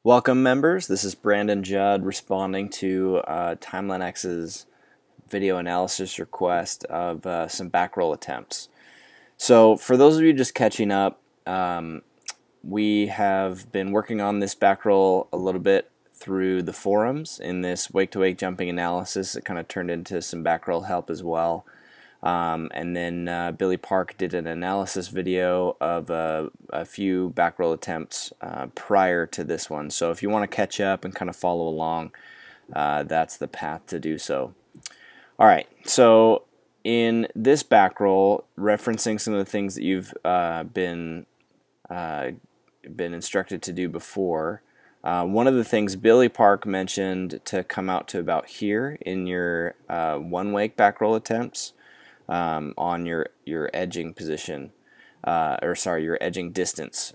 Welcome, members. This is Brandon Judd responding to timelinex's video analysis request of some backroll attempts. So for those of you just catching up, we have been working on this backroll a little bit through the forums in this wake-to-wake jumping analysis. It kind of turned into some backroll help as well. And then Billy Park did an analysis video of a few backroll attempts prior to this one. So if you want to catch up and kind of follow along, that's the path to do so. All right, so in this backroll, referencing some of the things that you've been instructed to do before, one of the things Billy Park mentioned to come out to about here in your one wake backroll attempts. On your edging position, your edging distance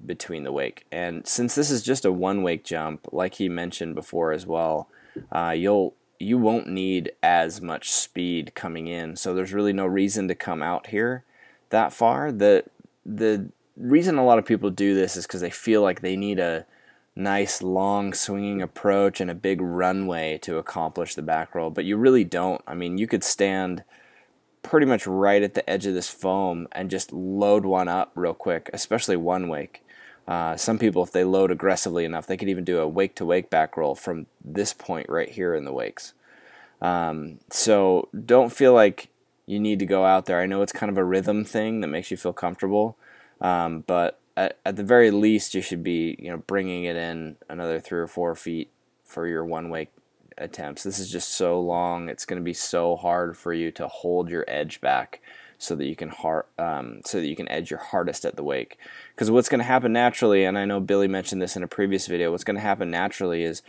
between the wake. And since this is just a one wake jump, like he mentioned before as well, you won't need as much speed coming in. So there's really no reason to come out here that far. The reason a lot of people do this is because they feel like they need a nice long swinging approach and a big runway to accomplish the back roll, but you really don't. I mean, you could stand pretty much right at the edge of this foam and just load one up real quick, especially one wake. Some people, if they load aggressively enough, they could even do a wake-to-wake back roll from this point right here in the wakes. So don't feel like you need to go out there. I know it's kind of a rhythm thing that makes you feel comfortable, but at the very least, you should be bringing it in another 3 or 4 feet for your one wake attempts. This is just so long. It's going to be so hard for you to hold your edge back so that you can edge your hardest at the wake. Because what's going to happen naturally, and I know Billy mentioned this in a previous video, what's going to happen naturally is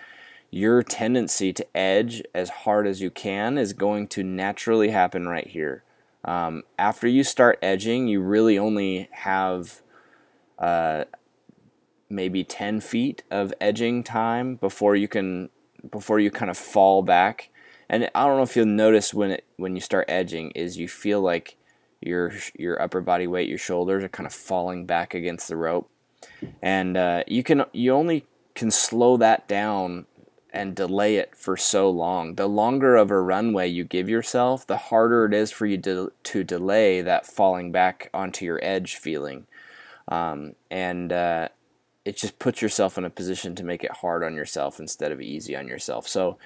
your tendency to edge as hard as you can is going to naturally happen right here. After you start edging, you really only have maybe 10 feet of edging time before you kind of fall back. And I don't know if you'll notice when you start edging is you feel like your upper body weight, your shoulders are kind of falling back against the rope, and you only can slow that down and delay it for so long. The longer of a runway you give yourself, the harder it is for you to delay that falling back onto your edge feeling, it just puts yourself in a position to make it hard on yourself instead of easy on yourself. So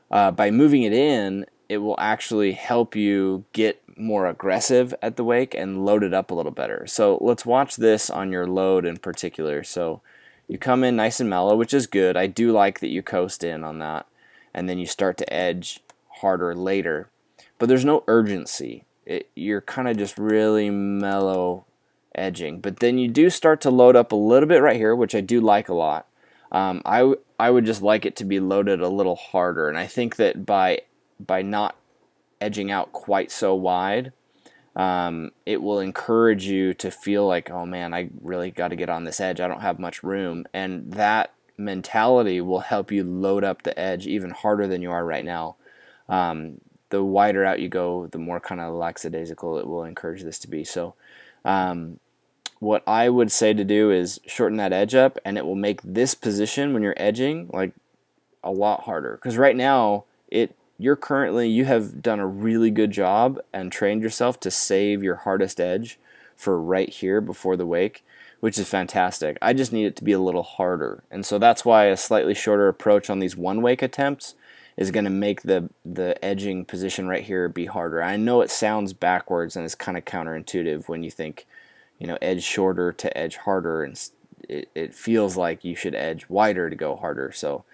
by moving it in, it will actually help you get more aggressive at the wake and load it up a little better. So let's watch this on your load in particular. So you come in nice and mellow, which is good. I do like that you coast in on that. And then you start to edge harder later. But there's no urgency. You're kind of just really mellow edging, but then you do start to load up a little bit right here, which I do like a lot. I would just like it to be loaded a little harder, and I think that by not edging out quite so wide, it will encourage you to feel like, oh man, I really got to get on this edge. I don't have much room, and that mentality will help you load up the edge even harder than you are right now. The wider out you go, the more kind of lackadaisical it will encourage this to be. So what I would say to do is shorten that edge up, and it will make this position when you're edging like a lot harder. Because right now, you have done a really good job and trained yourself to save your hardest edge for right here before the wake, which is fantastic. I just need it to be a little harder, and so that's why a slightly shorter approach on these one wake attempts is going to make the edging position right here be harder. I know it sounds backwards and it's kind of counterintuitive when you think, edge shorter to edge harder, and it feels like you should edge wider to go harder. So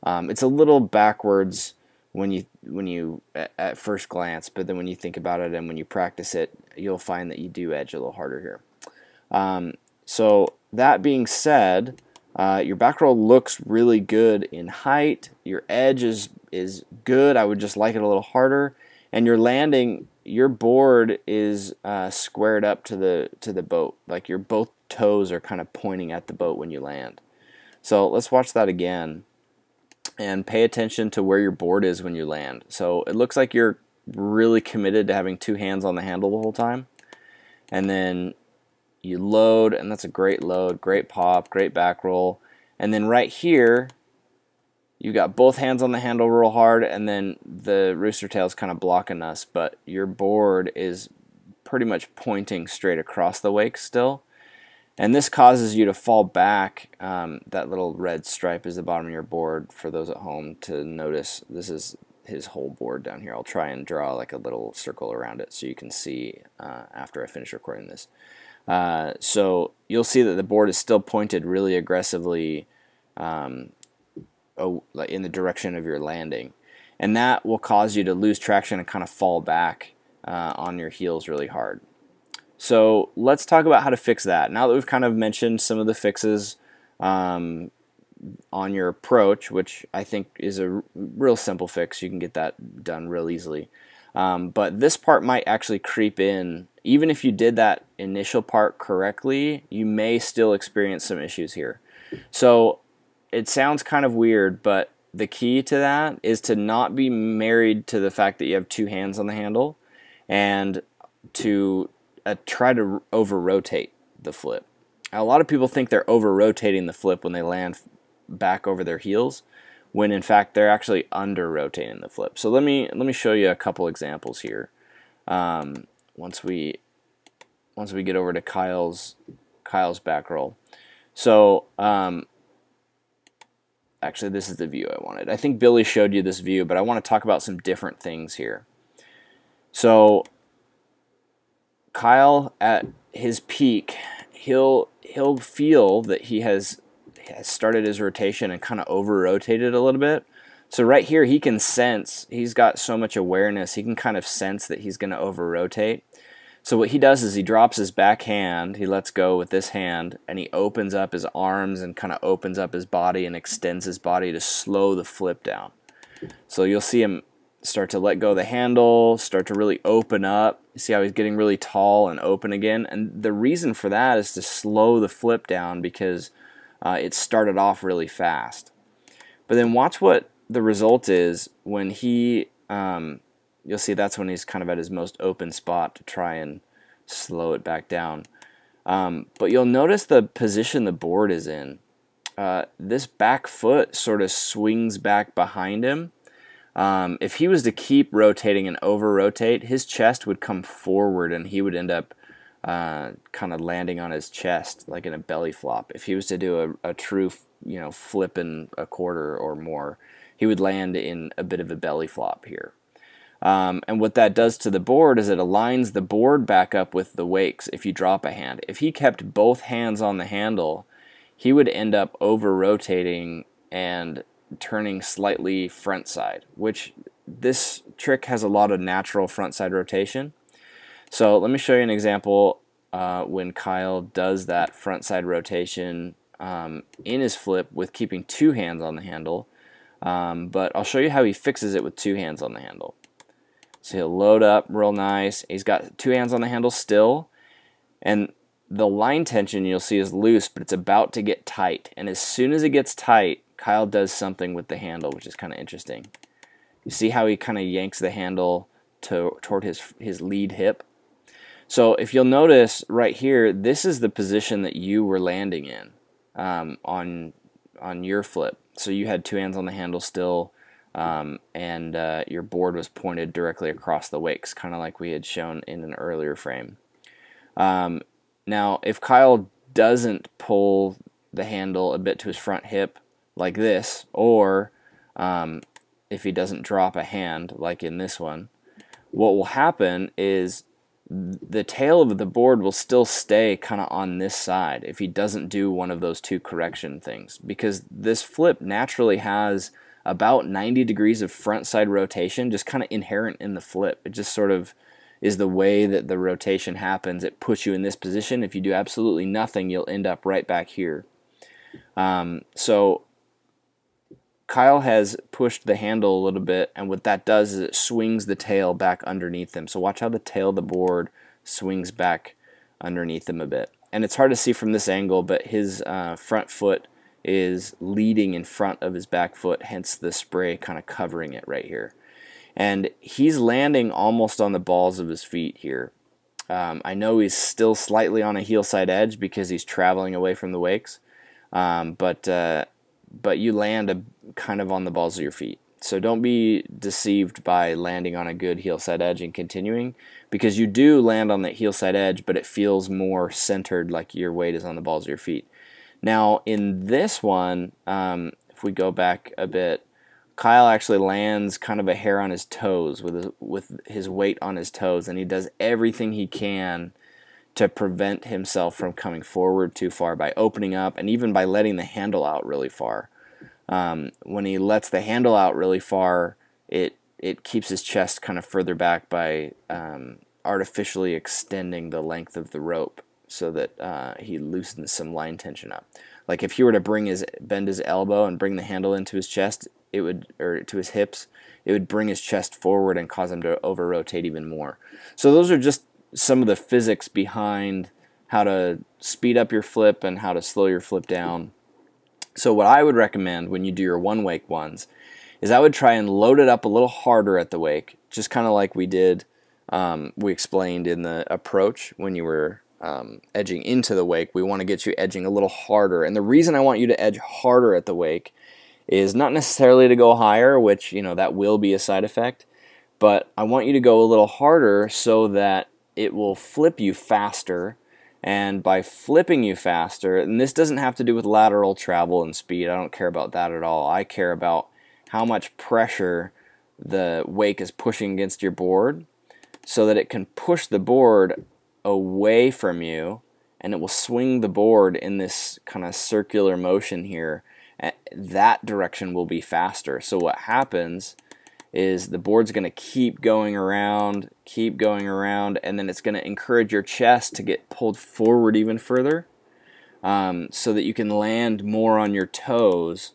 it's a little backwards when you at first glance, but then when you think about it and when you practice it, you'll find that you do edge a little harder here. So that being said, your back roll looks really good in height. Your edge is good. I would just like it a little harder. And your landing, your board is squared up to the boat. Like your both toes are kind of pointing at the boat when you land. So let's watch that again and pay attention to where your board is when you land. So it looks like you're really committed to having 2 hands on the handle the whole time. And then you load, and that's a great load, great pop, great back roll. And then right here, you got both hands on the handle real hard, and then the rooster tail is kind of blocking us, but your board is pretty much pointing straight across the wake still. And this causes you to fall back. That little red stripe is the bottom of your board for those at home to notice. This is his whole board down here. I'll try and draw like a little circle around it so you can see after I finish recording this. So you'll see that the board is still pointed really aggressively in the direction of your landing. And that will cause you to lose traction and kind of fall back on your heels really hard. So let's talk about how to fix that. Now that we've kind of mentioned some of the fixes on your approach, which I think is a real simple fix, you can get that done real easily. But this part might actually creep in. Even if you did that initial part correctly, you may still experience some issues here. So it sounds kind of weird, but the key to that is to not be married to the fact that you have two hands on the handle and to try to over-rotate the flip. Now, a lot of people think they're over-rotating the flip when they land back over their heels, when in fact they're actually under-rotating the flip. So let me show you a couple examples here. Once we get over to Kyle's back roll. So actually, this is the view I wanted. I think Billy showed you this view, but I want to talk about some different things here. So Kyle, at his peak, he'll feel that he has started his rotation and kind of over-rotated a little bit. So right here, he can sense, he's got so much awareness, he can kind of sense that he's going to over-rotate. So what he does is he drops his back hand, he lets go with this hand, and he opens up his arms and kind of opens up his body and extends his body to slow the flip down. So you'll see him start to let go of the handle, start to really open up. You see how he's getting really tall and open again? And the reason for that is to slow the flip down because it started off really fast. But then watch what the result is when he, you'll see that's when he's kind of at his most open spot to try and slow it back down. But you'll notice the position the board is in. This back foot sort of swings back behind him. If he was to keep rotating and over-rotate, his chest would come forward and he would end up kind of landing on his chest like in a belly flop. If he was to do a true flip in a quarter or more, he would land in a bit of a belly flop here. And what that does to the board is it aligns the board back up with the wakes if you drop a hand. If he kept both hands on the handle, he would end up over-rotating and turning slightly front side, which this trick has a lot of natural front side rotation. So let me show you an example when Kyle does that front side rotation in his flip with keeping two hands on the handle, but I'll show you how he fixes it with two hands on the handle. So he'll load up real nice. He's got two hands on the handle still, and the line tension you'll see is loose, but it's about to get tight. And as soon as it gets tight, Kyle does something with the handle, which is kind of interesting. You see how he kind of yanks the handle toward his lead hip? So if you'll notice right here, this is the position that you were landing in on your flip. So you had two hands on the handle still, and your board was pointed directly across the wakes, kind of like we had shown in an earlier frame. Now, if Kyle doesn't pull the handle a bit to his front hip like this, or if he doesn't drop a hand like in this one, what will happen is the tail of the board will still stay kind of on this side if he doesn't do one of those two correction things, because this flip naturally has about 90 degrees of front side rotation just kind of inherent in the flip. It just sort of is the way that the rotation happens. It puts you in this position. If you do absolutely nothing, you'll end up right back here. So Kyle has pushed the handle a little bit, and what that does is it swings the tail back underneath him. So watch how the tail of the board swings back underneath him a bit. And it's hard to see from this angle, but his front foot is leading in front of his back foot, hence the spray kind of covering it right here. And he's landing almost on the balls of his feet here. I know he's still slightly on a heel side edge because he's traveling away from the wakes. but you land kind of on the balls of your feet. So don't be deceived by landing on a good heel side edge and continuing, because you do land on the heel side edge, but it feels more centered, like your weight is on the balls of your feet. Now in this one, if we go back a bit, Kyle actually lands kind of a hair on his toes with his weight on his toes, and he does everything he can to prevent himself from coming forward too far by opening up and even by letting the handle out really far. When he lets the handle out really far, it keeps his chest kind of further back by artificially extending the length of the rope so that he loosens some line tension up. Like if he were to bend his elbow and bring the handle into his chest, or to his hips, it would bring his chest forward and cause him to over rotate even more. So those are just some of the physics behind how to speed up your flip and how to slow your flip down. So what I would recommend when you do your one wake ones is I would try and load it up a little harder at the wake, just kind of like we did, we explained in the approach when you were edging into the wake. We want to get you edging a little harder, and the reason I want you to edge harder at the wake is not necessarily to go higher, which, you know, that will be a side effect, but I want you to go a little harder so that it will flip you faster. And by flipping you faster, and this doesn't have to do with lateral travel and speed, I don't care about that at all. I care about how much pressure the wake is pushing against your board so that it can push the board away from you, and it will swing the board in this kind of circular motion here. That direction will be faster. So what happens is the board's going to keep going around, and then it's going to encourage your chest to get pulled forward even further, so that you can land more on your toes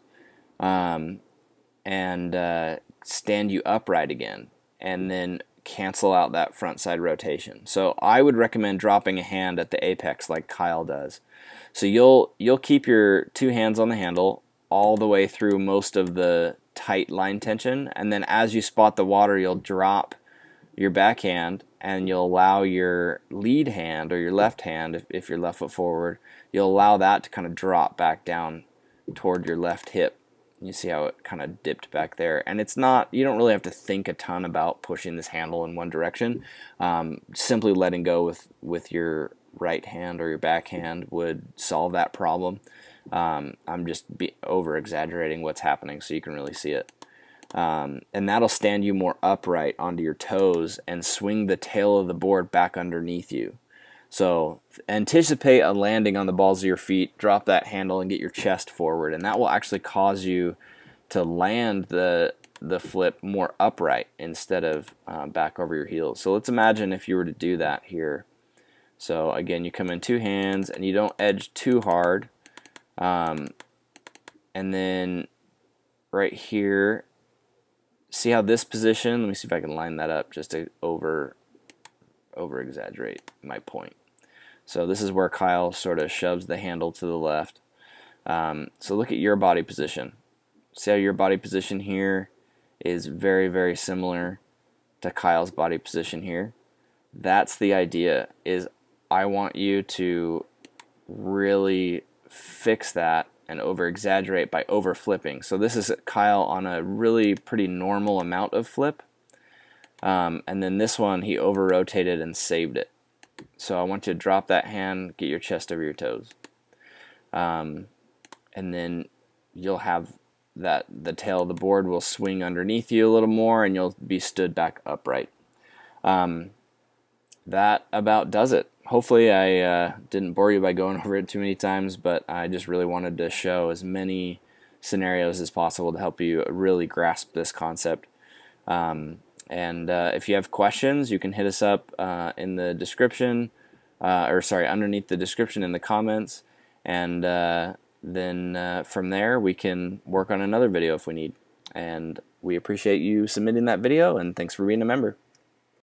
and stand you upright again, and then cancel out that front side rotation. So I would recommend dropping a hand at the apex like Kyle does. So you'll keep your two hands on the handle all the way through most of the tight line tension, and then as you spot the water, you'll drop your backhand and you'll allow your lead hand, or your left hand if you're left foot forward, you'll allow that to kind of drop back down toward your left hip. You see how it kind of dipped back there, and it's not, you don't really have to think a ton about pushing this handle in one direction. Simply letting go with your right hand or your backhand would solve that problem. I'm just over exaggerating what's happening so you can really see it. And that'll stand you more upright onto your toes and swing the tail of the board back underneath you. So anticipate a landing on the balls of your feet, drop that handle and get your chest forward, and that will actually cause you to land the flip more upright instead of back over your heels. So let's imagine if you were to do that here. So again, you come in two hands and you don't edge too hard. And then right here, see how this position, let me see if I can line that up just to over exaggerate my point. So this is where Kyle sort of shoves the handle to the left. So look at your body position. See how your body position here is very, very similar to Kyle's body position here. That's the idea, is I want you to really fix that and over exaggerate by over flipping. So this is Kyle on a really pretty normal amount of flip, and then this one he over rotated and saved it. So I want you to drop that hand, get your chest over your toes, and then you'll have the tail of the board will swing underneath you a little more, and you'll be stood back upright. That about does it. Hopefully I didn't bore you by going over it too many times, but I just really wanted to show as many scenarios as possible to help you really grasp this concept. And if you have questions, you can hit us up in the description, underneath the description in the comments, and then from there we can work on another video if we need. And we appreciate you submitting that video, and thanks for being a member.